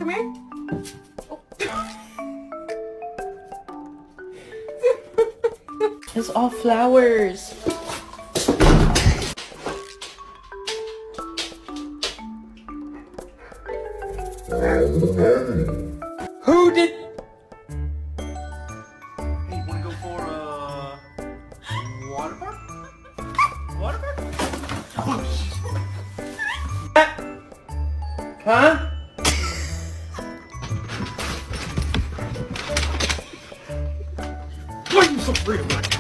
come here. It's all flowers. Who did? Hey, wanna go for water park? Water park? Oh, Huh? why are you so afraid of that?